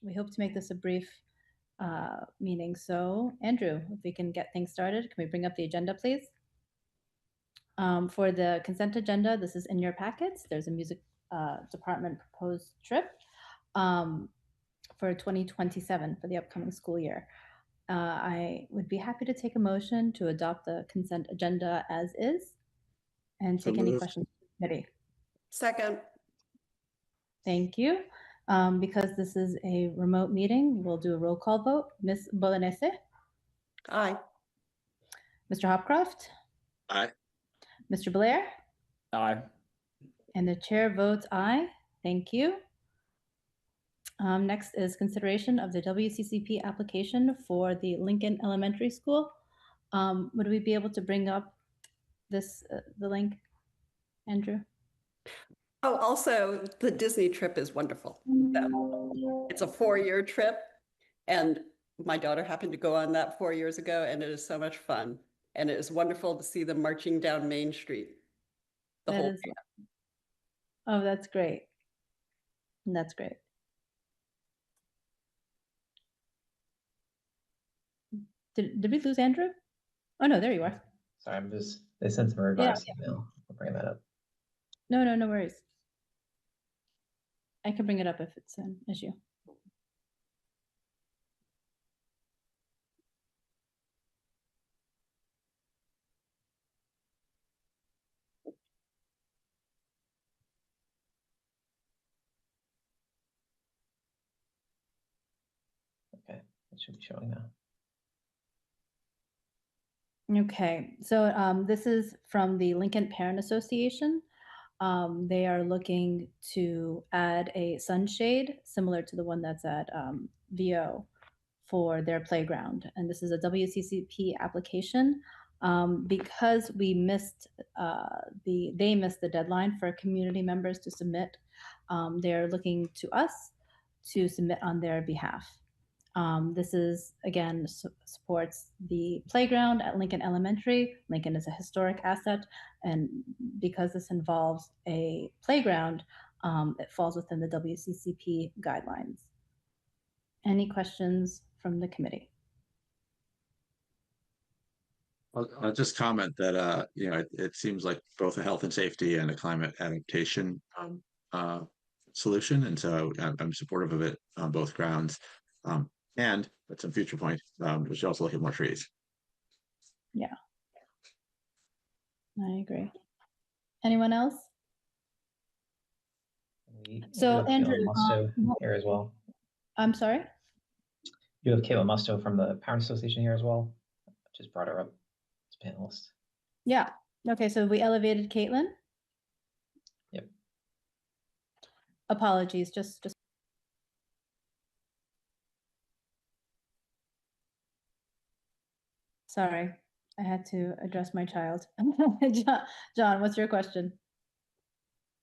We hope to make this a brief meeting. So, Andrew, if we can get things started, can we bring up the agenda, please? For the consent agenda, this is in your packets. There's a music department proposed trip for 2027 for the upcoming school year. I would be happy to take a motion to adopt the consent agenda as is and take any questions from the committee. Second. Thank you. Because this is a remote meeting, we'll do a roll call vote. Ms. Bolognese? Aye. Mr. Hopcroft? Aye. Mr. Blair? Aye. And the chair votes aye. Thank you. Next is consideration of the WCCP application for the Lincoln Elementary School. Would we be able to bring up this the link, Andrew? Oh, also the Disney trip is wonderful. It's a 4-year trip, and my daughter happened to go on that 4 years ago, and it is so much fun. And it is wonderful to see them marching down Main Street. Oh, that's great. That's great. Did we lose Andrew? Oh no, there you are. Sorry, they sent some revised email. I'll bring that up. No worries. I can bring it up if it's an issue. Okay, it should be showing now. Okay, so this is from the Lincoln Parent Association. They are looking to add a sunshade similar to the one that's at VO for their playground. And this is a WCCP application. Because we missed they missed the deadline for community members to submit, they're looking to us to submit on their behalf. This is, again, supports the playground at Lincoln Elementary. Lincoln is a historic asset, and because this involves a playground, it falls within the WCCP guidelines. Any questions from the committee? I'll just comment that it seems like both a health and safety and a climate adaptation solution, and so I'm supportive of it on both grounds. And at some future point, we should also look at more trees. Yeah, I agree. Anyone else? So Andrew, Musto here as well. I'm sorry? You have Kayla Musto from the Parent Association here as well. Just brought her up as panelist. Yeah. Okay, so we elevated Caitlin? Yep. Apologies, just sorry, I had to address my child. John, what's your question?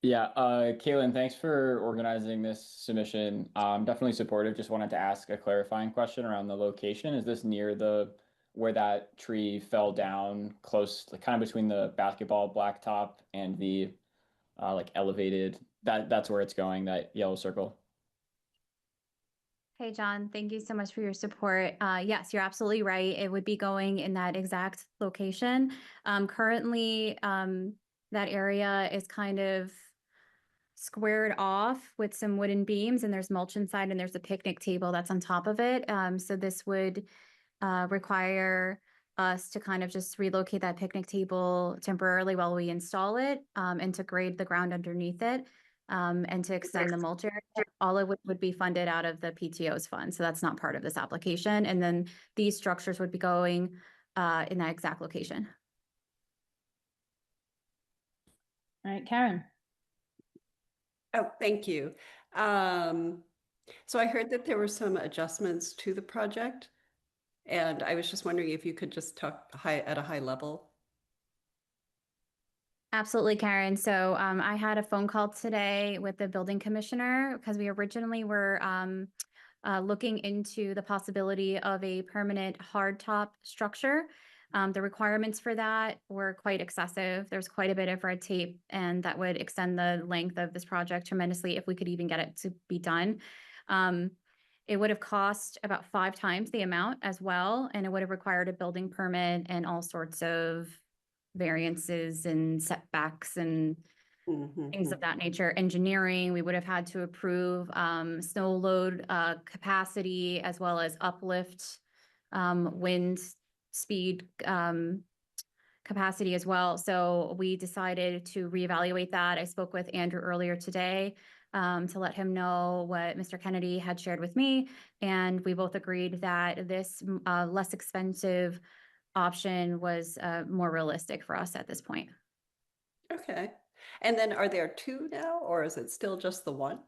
Yeah, Caitlin, thanks for organizing this submission. I'm definitely supportive. Just wanted to ask a clarifying question around the location. Is this near where that tree fell down, close, like kind of between the basketball blacktop and the like elevated? That's where it's going, that yellow circle. Hey, John, thank you so much for your support. Yes, you're absolutely right. It would be going in that exact location. Currently, that area is kind of squared off with some wooden beams, and there's mulch inside, and there's a picnic table that's on top of it. So this would require us to kind of just relocate that picnic table temporarily while we install it, and to grade the ground underneath it. And to extend the mulch area. All of it would be funded out of the PTO's fund. So that's not part of this application. And then these structures would be going in that exact location. All right, Karen. Oh, thank you. So I heard that there were some adjustments to the project, and I was just wondering if you could just talk at a high level. Absolutely, Karen. So I had a phone call today with the building commissioner because we originally were looking into the possibility of a permanent hardtop structure. The requirements for that were quite excessive. There's quite a bit of red tape, and that would extend the length of this project tremendously if we could even get it to be done. It would have cost about 5 times the amount as well, and it would have required a building permit and all sorts of variances and setbacks and things of that nature. Engineering, we would have had to approve snow load capacity as well as uplift, wind speed capacity as well. So we decided to reevaluate that. I spoke with Andrew earlier today to let him know what Mr. Kennedy had shared with me. And we both agreed that this less expensive option was more realistic for us at this point. Okay. And then are there 2 now, or is it still just the one?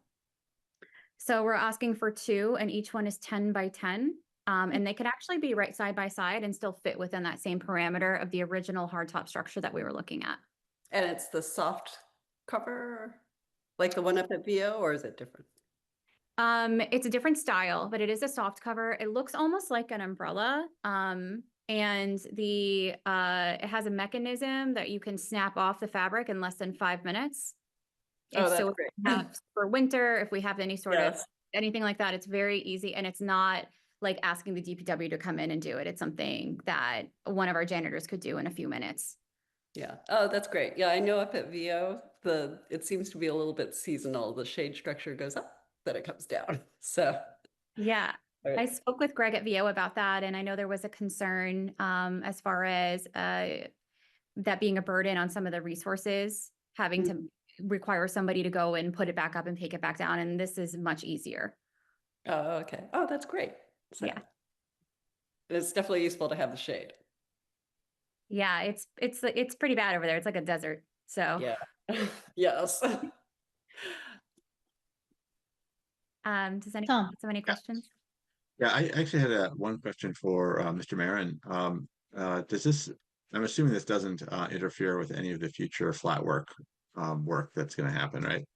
So we're asking for 2, and each one is 10 by 10. And they could actually be right side by side and still fit within that same parameter of the original hardtop structure that we were looking at. And it's the soft cover, like the one up at VO, or is it different? It's a different style, but it is a soft cover. It looks almost like an umbrella. And it has a mechanism that you can snap off the fabric in less than 5 minutes. Oh, that's So if great. we have for winter, if we have any sort of Yes. anything like that, it's very easy, and it's not like asking the DPW to come in and do it. It's something that one of our janitors could do in a few minutes. Yeah. Oh, that's great. Yeah, I know up at VO, it seems to be a little bit seasonal. The shade structure goes up, then it comes down. So, Yeah. all I right. spoke with Greg at VO about that, and I know there was a concern as far as that being a burden on some of the resources, having to require somebody to go and put it back up and take it back down, and this is much easier. Oh, okay. Oh, that's great. So, Yeah. it's definitely useful to have the shade. Yeah, it's pretty bad over there. It's like a desert. So Yeah. Yes. does anyone Tom. have so many questions? Yeah, I actually had one question for Mr. Marin. Does this, I'm assuming this doesn't interfere with any of the future flat work that's going to happen, right?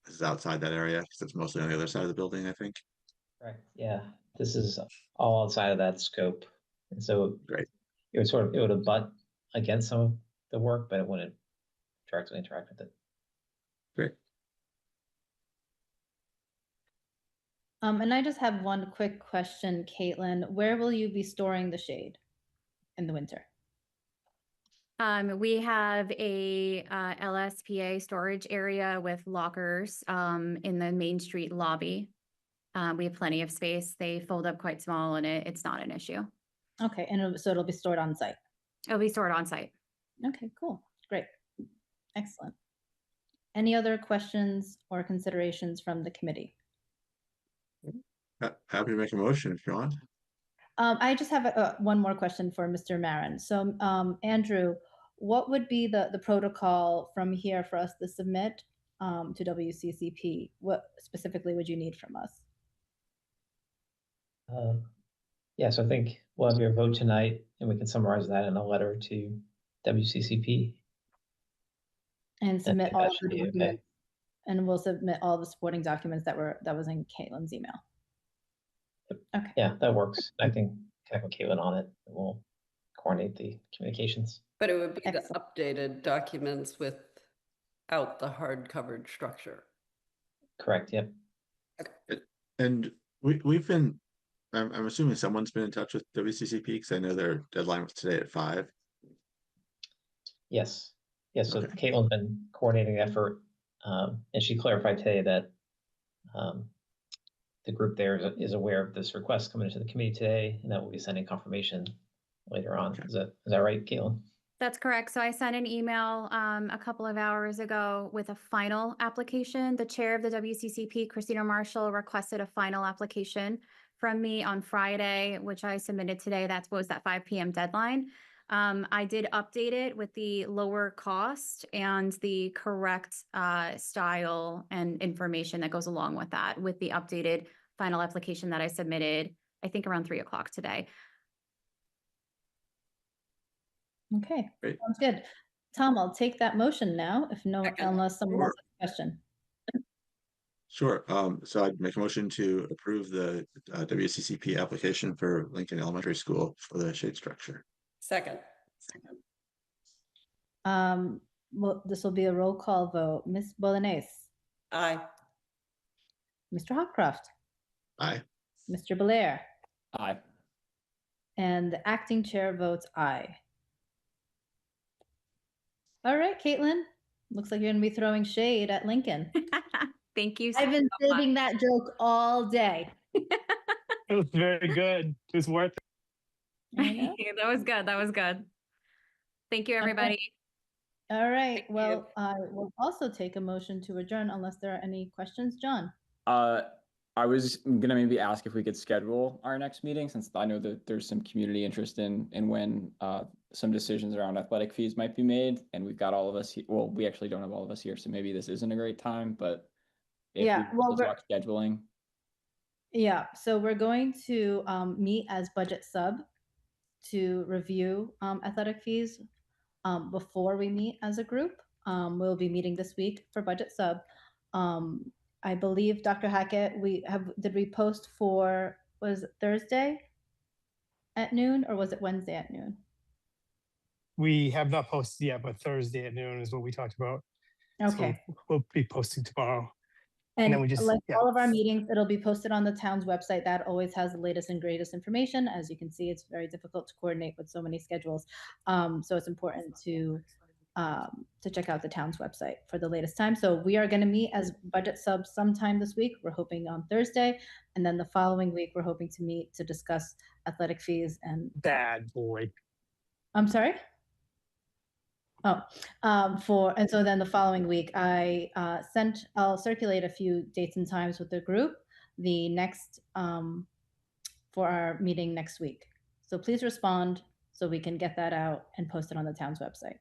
This is outside that area because it's mostly on the other side of the building, I think. Right. Yeah, this is all outside of that scope. And so Great. it would abut against some of the work, but it wouldn't directly interact with it. Great. And I just have one quick question, Caitlin. Where will you be storing the shade in the winter? We have a LSPA storage area with lockers in the Main Street lobby. We have plenty of space. They fold up quite small, and it's not an issue. Okay, and so it'll be stored on site. It'll be stored on site. Okay, cool. Great. Excellent. Any other questions or considerations from the committee? Happy to make a motion if you want. I just have one more question for Mr. Marin. So, Andrew, what would be the protocol from here for us to submit to WCCP? What specifically would you need from us? Yeah, so I think we'll have your vote tonight, and we can summarize that in a letter to WCCP. And submit all that the should be okay. documents, and we'll submit all the supporting documents that was in Caitlin's email. Okay. Yeah, that works. I think connect with Caitlin on it, and we'll coordinate the communications. But it would be Excellent. the updated documents without the hard covered structure. Correct. Yep. And we've been, I'm assuming someone's been in touch with WCCP because I know their deadline was today at 5. Yes. Yes. So Okay. Caitlin's been coordinating the effort, and she clarified today that the group there is aware of this request coming into the committee today, and that we'll be sending confirmation later on. Okay. Is that right, Caitlin? That's correct. So I sent an email a couple of hours ago with a final application. The chair of the WCCP, Christina Marshall, requested a final application from me on Friday, which I submitted today. That was that 5 p.m. deadline. I did update it with the lower cost and the correct style and information that goes along with that, with the updated final application that I submitted, I think around 3 o'clock today. Okay, Great. sounds good. Tom, I'll take that motion now, unless someone else has a question. Sure. So I'd make a motion to approve the WCCP application for Lincoln Elementary School for the shade structure. Second. Well, this will be a roll call vote. Ms. Bolognese, Aye. Mr. Hopcroft, Aye. Mr. Belair, Aye. and the acting chair votes aye. All right, Caitlin, looks like you're going to be throwing shade at Lincoln. Thank you. I've been so much. saving that joke all day. It was very good. It was worth it. I know. That was good. That was good. Thank you, everybody. All right, Thank you. well, I will also take a motion to adjourn unless there are any questions. John? I was gonna maybe ask if we could schedule our next meeting, since I know that there's some community interest in when some decisions around athletic fees might be made, and we've got all of us. Well, we actually don't have all of us here, so maybe this isn't a great time. But if Yeah, we well, could talk scheduling. Yeah, so we're going to meet as budget sub to review athletic fees before we meet as a group. We'll be meeting this week for budget sub. I believe, Dr. Hackett, did we post for, was it Thursday at noon or was it Wednesday at noon? We have not posted yet, but Thursday at noon is what we talked about. Okay. So we'll be posting tomorrow. And then we just- like yeah. all of our meetings, it'll be posted on the town's website. That always has the latest and greatest information. As you can see, it's very difficult to coordinate with so many schedules. So it's important to check out the town's website for the latest time. So we are going to meet as budget sub sometime this week. We're hoping on Thursday. And then the following week, we're hoping to meet to discuss athletic fees and Bad boy. I'm sorry? Oh, and so then the following week, I'll circulate a few dates and times with the group, the next, for our meeting next week. So please respond so we can get that out and post it on the town's website.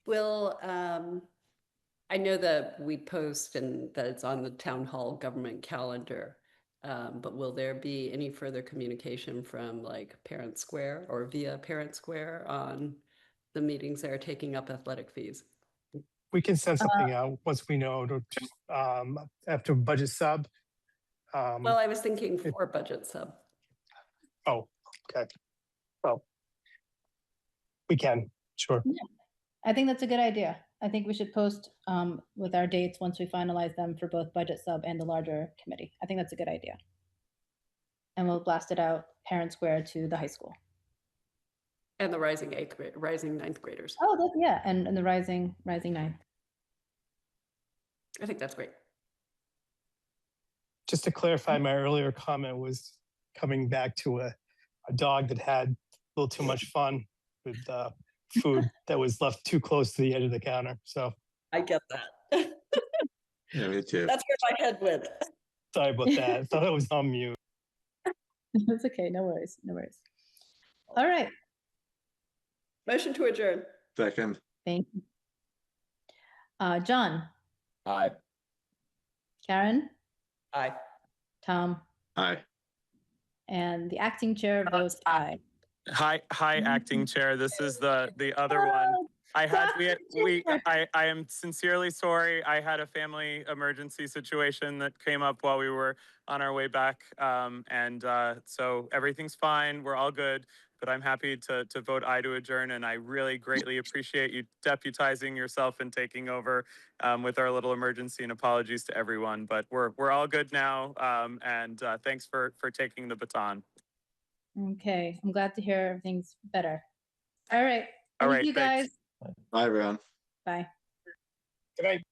Will, I know that we post and that it's on the town hall government calendar, but will there be any further communication from like Parent Square or via Parent Square on the meetings that are taking up athletic fees? We can send something out once we know after budget sub. Well, I was thinking for budget sub. Oh, okay. Well, we can, sure. Yeah, I think that's a good idea. I think we should post with our dates once we finalize them for both budget sub and the larger committee. I think that's a good idea. And we'll blast it out Parent Square to the high school. And the rising ninth graders. Oh, yeah, and the rising ninth. I think that's great. Just to clarify, my earlier comment was coming back to a dog that had a little too much fun with food that was left too close to the edge of the counter. So I get that. Yeah, me too. That's where my head went. sorry about that. I thought it was on mute. It's okay, no worries, no worries. All right, Motion to adjourn. Second. thank you. John, Aye. Karen, Aye. Tom, Aye. and the acting chair votes aye. Hi, acting chair. This is the other one. I am sincerely sorry. I had a family emergency situation that came up while we were on our way back. So everything's fine. We're all good, but I'm happy to vote aye to adjourn. And I really greatly appreciate you deputizing yourself and taking over with our little emergency, and apologies to everyone, but we're all good now. Thanks for taking the baton. Okay, I'm glad to hear everything's better. All right, All thank right, you thanks. guys. Bye, everyone. Bye. Good night.